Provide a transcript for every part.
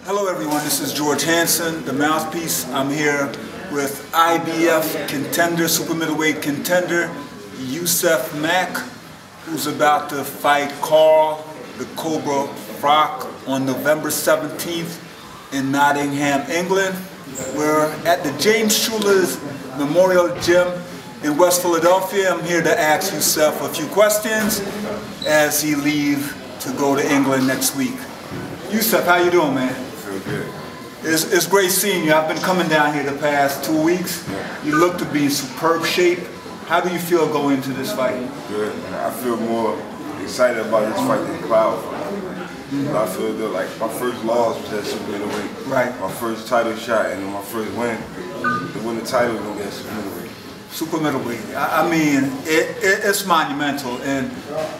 Hello everyone, this is George Hanson, the Mouthpiece. I'm here with IBF contender, super middleweight contender, Yusaf Mack, who's about to fight Carl the Cobra Frock on November 17th in Nottingham, England. We're at the James Schuler's Memorial Gym in West Philadelphia. I'm here to ask Yusaf a few questions as he leaves to go to England next week. Yusaf, how you doing, man? Feel good. It's great seeing you. I've been coming down here the past 2 weeks. Yeah. You look to be in superb shape. How do you feel going into this fight? Good. I feel more excited about this fight than Cloud fight. I feel that like my first loss was at super middleweight. Right. My first title shot and my first win to win the title was against super middleweight. Super middleweight. I mean, it's monumental. And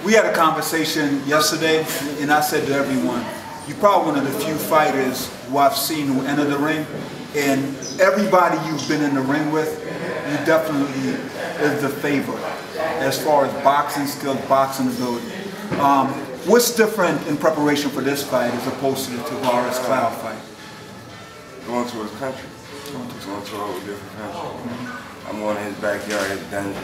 we had a conversation yesterday, and I said to everyone, you're probably one of the few fighters who I've seen who enter the ring, and everybody you've been in the ring with, you definitely is the favorite as far as boxing skills, boxing ability. What's different in preparation for this fight as opposed to the Tavares Cloud fight? Going to his country. Going to a whole different country. I'm going in his backyard, his dungeon.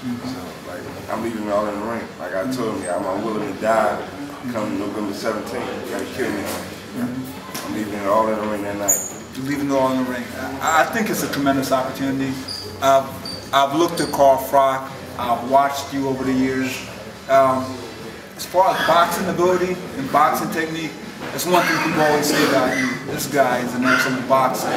So, like, I'm leaving it all in the ring. Like I told him, I'm willing to die come November 17th. You gotta kill me. I'm leaving it all in the ring that night. You're leaving it all in the ring. I think it's a tremendous opportunity. I've looked at Carl Frock. I've watched you over the years. As far as boxing ability and boxing technique, it's one thing people always say about you. This guy is an excellent boxer.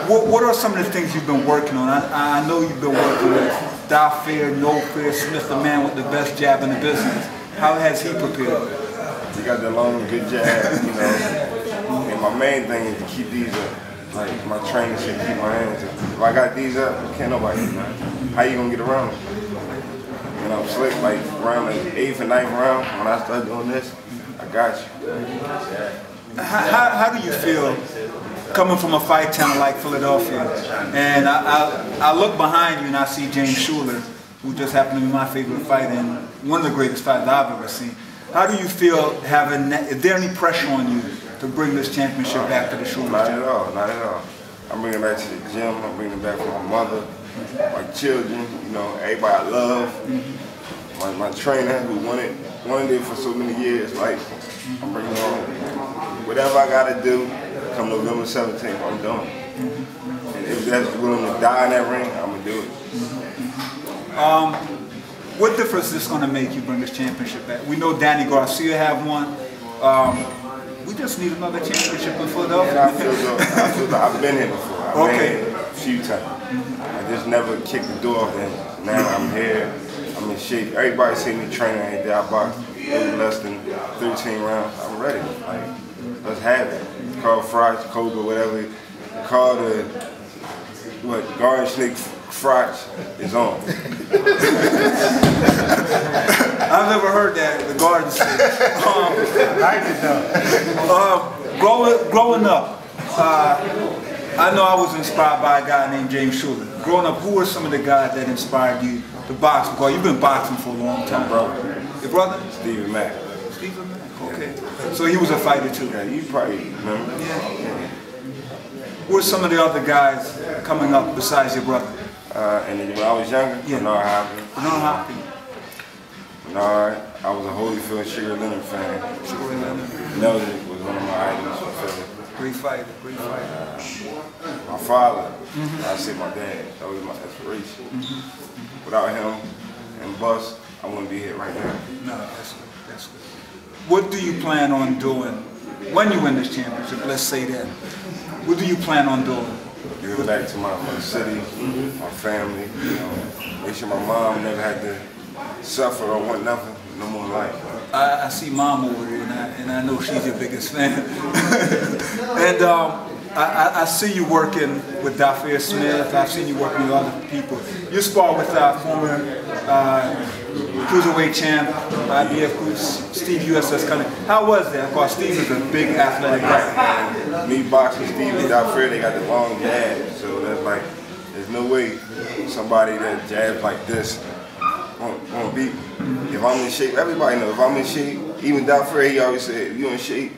What are some of the things you've been working on? I know you've been working with Die Fair, No Fear, Smith, the man with the best jab in the business. How has he prepared? He got the long, good jab, you know. And my main thing is to keep these up. Like my trainer said, keep my hands up. If I got these up, can't nobody get mine. How you gonna get around them? And I'm slick, like around the 8th and 9th round, when I start doing this, I got you. How do you feel coming from a fight town like Philadelphia? And I look behind you and I see James Schuler, who just happened to be my favorite fighter and one of the greatest fighters I've ever seen. How do you feel having that? Is there any pressure on you to bring this championship back to the Schuler? Not at all, not at all. I'm bringing it back to the gym, I'm bringing it back for my mother, my children, you know, everybody I love, my trainer who wanted it for so many years. Like, I'm bringing it on. Whatever I gotta do, come November 17th, I'm done. And if that's willing to die in that ring, I'm gonna do it. What difference is this going to make you bring this championship back? We know Danny Garcia have one. We just need another championship in Philadelphia. And I feel like I've been here before. I've been here a few times. I just never kicked the door off, and now I'm here. I'm in shape. Everybody see me training ain't there. I boxed less than 13 rounds. I'm ready. Like, let's have it. Carl Frock, Cobra, whatever. Call the Garden Snake Frock is on. I've never heard that, the Garden Snake. I did know. Growing up, I know I was inspired by a guy named James Schuler. Growing up, who were some of the guys that inspired you to box? Because you've been boxing for a long time. My brother. Your brother? Stephen Mack. Stephen Mack, okay. So he was a fighter too? Yeah, you probably remember. Yeah. Who were some of the other guys coming up besides your brother? And then when I was younger, Yeah. Bernard Hopkins. Bernard Hopkins. Bernard, I was a Holyfield Sugar Leonard fan. Sugar Leonard. Melvin was one of my idols from Philly. Great fighter, great fighter. My father, I say my dad, that was my inspiration. Without him and Bus, I wouldn't be here right now. No, that's good, that's good. What do you plan on doing when you win this championship? Let's say that. What do you plan on doing? Give back to my city, my family, you know, make sure my mom never had to suffer or want nothing, no more life. I see Mom over there, and I know she's your biggest fan. And I see you working with Die Fair Smith. I've seen you working with other people. You sparred with former cruiserweight champ, IBF Steve USS Cunningham. How was that? Because Steve is a big athletic guy. Me boxing Steve and Die Fair, they got the long jab, so that's like, there's no way somebody that jabs like this won't beat me. If I'm in shape, everybody knows if I'm in shape. Even Die Fair, he always said, if you're in shape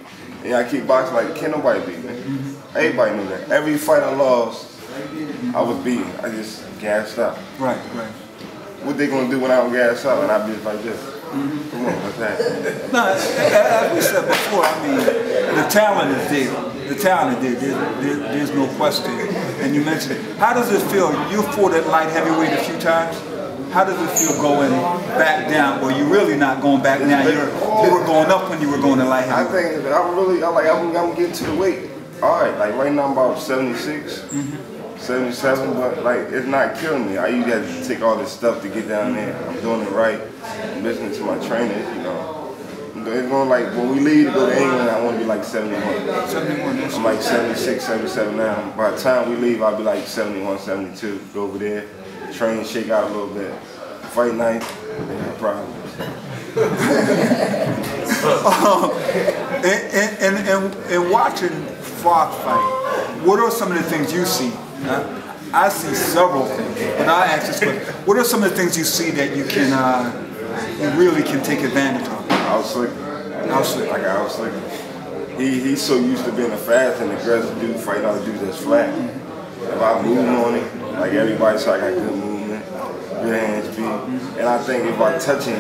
And I keep boxing like, can't nobody beat me. Everybody knew that. Every fight I lost, I was beaten. I just gassed up. Right. What they gonna do when I don't gas up and I be like this? Come on, what's that? No, as we said before, I mean, the talent is there. The talent is there. There's no question. And you mentioned it. How does it feel? You fought at light heavyweight a few times. How does it feel going back down? Well, you're really not going back now. You were going up when you were going to light heavyweight. I think I'm getting to the weight. All right, like right now I'm about 76, 77, but like it's not killing me. I usually have to take all this stuff to get down there. I'm doing it right. I'm listening to my trainers, you know. It's going like, when we leave to go to England, I want to be like 71. 71, I'm like 76, 77 now. By the time we leave, I'll be like 71, 72. Go over there, train, shake out a little bit. Fight night, they have problems. And watching Fox fight, what are some of the things you see? I see several things, but I ask this question: what are some of the things you see that you can, you really can take advantage of? Like I was slick. He's so used to being a fast and aggressive dude, fighting other dudes that's flat. If I move on him, like everybody said, I got good movement, good hand speed, and I think if I touch him,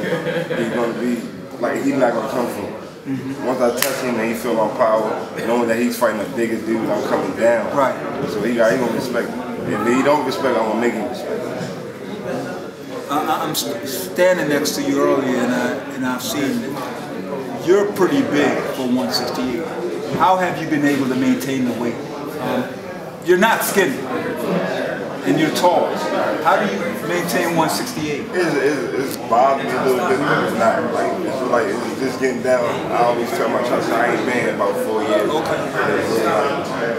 he's gonna be like, he's not gonna come from. Once I touch him and he feel my power, knowing that he's fighting the biggest dude, I'm coming down. Right. So he gonna respect me. If he don't respect, I'm gonna make him respect me. I'm standing next to you earlier, and I've seen that you're pretty big for 168. How have you been able to maintain the weight? You're not skinny, and you're tall. How do you maintain 168? It's bothering me a little bit, but it's not. Like it's just getting down. I always tell my trainer, I ain't been in about 4 years. Okay.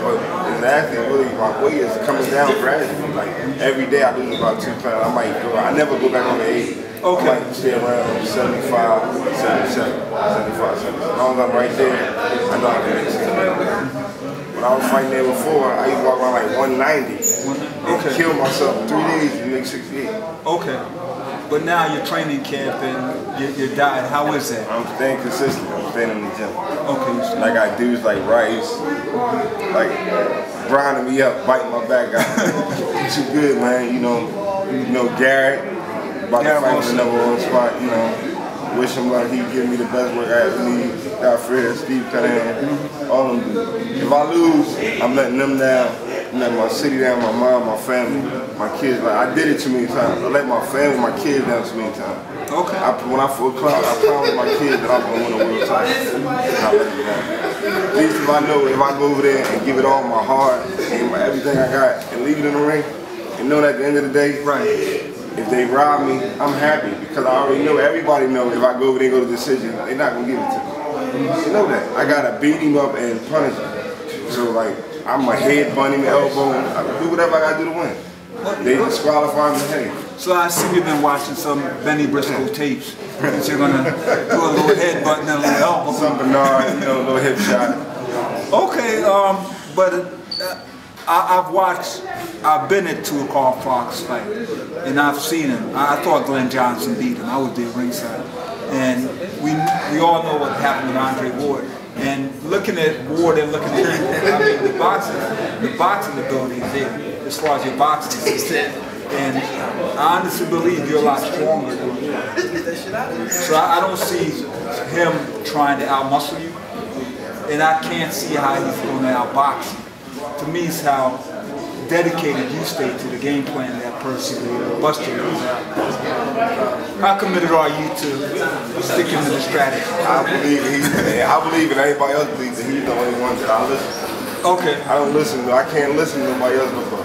But it's actually really, my weight is coming down gradually. Like every day I lose about 2 pounds. I never go back on the 80. Okay. I might stay around 75, 77, 75, 77. As long as I'm right there, I know I can make it. When I was fighting there before, I used to walk around like 190. Okay. Kill myself 3 days and make 68. Okay. But now your training camp and your diet, how is that? I'm staying consistent. I'm staying in the gym. Okay. And I got dudes like Rice, like grinding me up, biting my back out. Too good, man. You know Garrett, about to fight for the #1 spot. You know, wish him luck. He give me the best work I ever need. Got Fred, Steve Cunningham, all them dudes. If I lose, I'm letting them down. I'm letting my city down, my mom, my family, my kids. Like I did it too many times. I let my family, my kids down too many times. Okay. When I fought Cloud, I promised my kids that I'm gonna win a world title. I let them down. At least if I know, if I go over there and give it all my heart and everything I got and leave it in the ring, and know that at the end of the day, right. If they rob me, I'm happy because I already know, everybody knows if I go over there and go to decision, they're not gonna give it to me. You know that. I gotta beat him up and punish him. So like, I'm a head bunny, elbow, I do whatever I gotta do to win. They disqualify me, hey. So I see you've been watching some Benny Briscoe tapes. That you're gonna do a little headbutt and a little elbow. Some Bernard, a little hip shot. Okay, but I've been at 2 Carl Fox fight, and I've seen him. I thought Glenn Johnson beat him. I was there ringside. And we all know what happened with Andre Ward. And looking at Ward and looking at you, I mean, the boxing ability is there, as far as your boxing is concerned. And I honestly believe you're a lot stronger than him. So I don't see him trying to outmuscle you. And I can't see how he's going to outbox you. To me, it's how dedicated you stay to the game plan that person Buster goes out. How committed are you to sticking to the strategy? I believe and everybody else believes that he's the only one that I listen to. Okay. I don't listen to, I can't listen to nobody else before.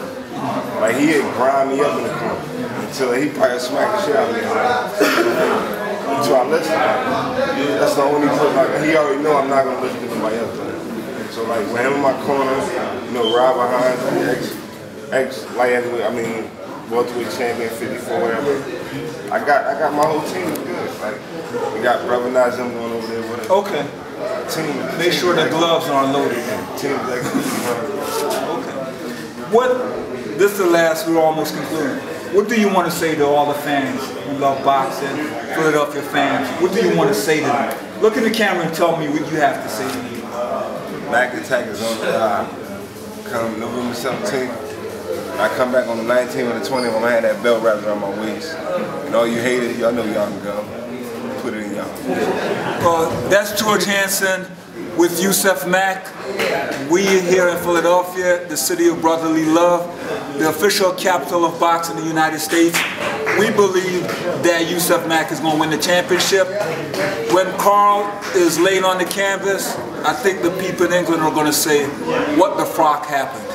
Like he'd grind me up in the corner until he probably smack the shit out of me. Until I listen. That's the only person, like, he already know I'm not gonna listen to nobody else. So like with him in my corner, Robert Hanson, ex-light heavyweight, I mean, welterweight champion, 54, whatever. I got my whole team good. Like we got Brother Nazim going over there with us. Okay. Make sure the gloves are unloaded. Team Okay. This is the last, we're almost concluding. What do you want to say to all the fans who love boxing, Philadelphia fans? What do you want to say to them? Look in the camera and tell me what you have to say to me. Back Attack is on the come November 17th. I come back on the 19th or the 20th. I'm gonna have that belt wrapped around my waist. And all you haters, y'all know y'all can go. Put it in y'all. Well, that's George Hanson with Yusaf Mack. We here in Philadelphia, the city of brotherly love, the official capital of boxing in the United States. We believe that Yusaf Mack is going to win the championship. When Carl is laid on the canvas, I think the people in England are going to say, what the frock happened?